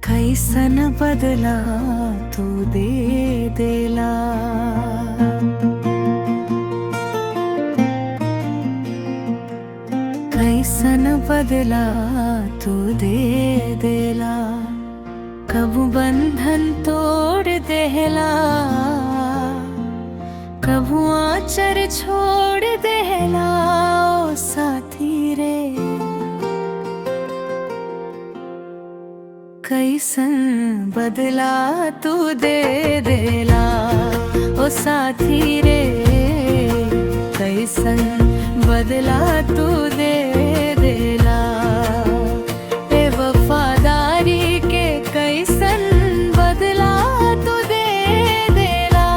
कैसन बदला तू दे देला। कैसन बदला तू दे देला। कबू बंधन तोड़ देला, कबू आचर छोड़ देला। ओ साथी रे कैसन बदला तू दे देला। ओ साथी रे कैसन बदला तू दे देला। ए वफादारी के कैसन बदला तू दे देला।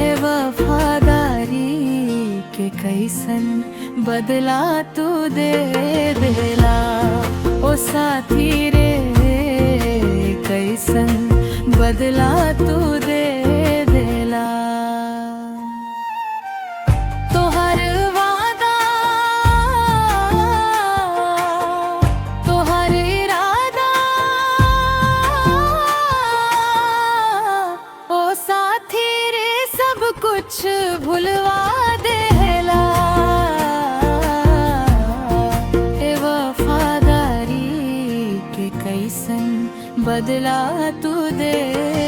ए वफादारी के कैसन बदला तू दे देला। ओ साथी रे कैसन बदला तू दे देला। तोहर वादा तोहर इरादा ओ साथी रे सब कुछ भुलवा देला। ए वफादारी के कैसन बदला तू दे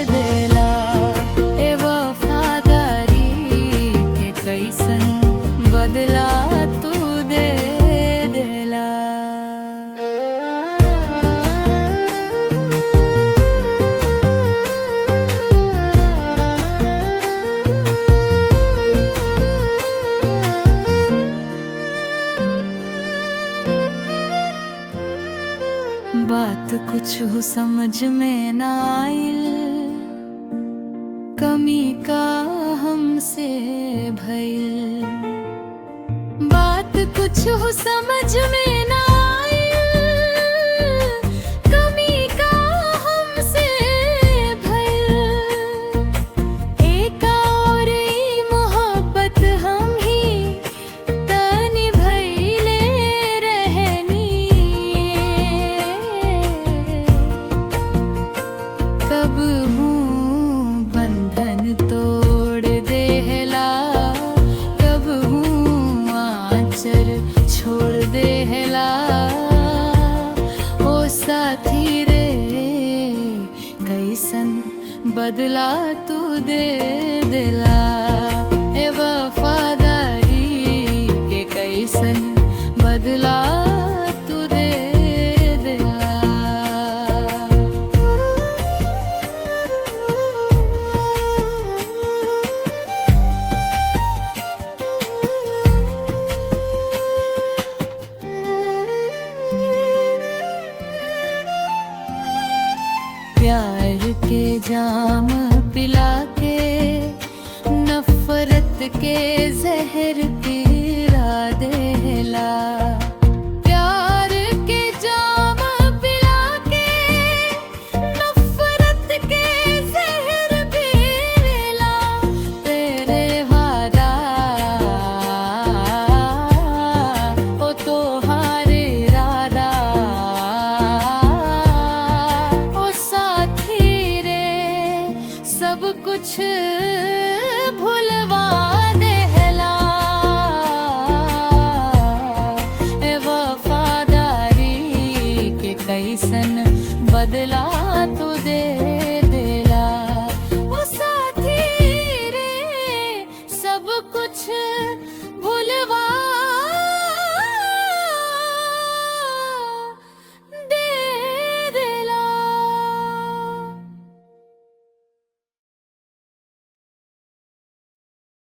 देला। ए वफादारी के कैसन बदला तू दे देला। बात कुछ समझ में ना आइल, कमी का हमसे भइल। बात कुछ समझ में ना आइल, कमी का हमसे भइल। एक और ई मोहब्बत हम ही तनी भइले रहनी। कब हूँ बंधन तोड़ देला, कब हूँ आँचर छोड़ देला। ओ साथी रे कैसन बदला तू दे देला। ए वफादारी के कैसन बदला तू दे देला। प्यार के जाम पिला के नफरत के जहर पिला देला। प्यार के जाम पिला के नफरत के जहर पिला। तेरे वादा ओ तोहार इरादा। सब कुछ भुलवा देला। ए वफादारी के कैसन बदला तू दे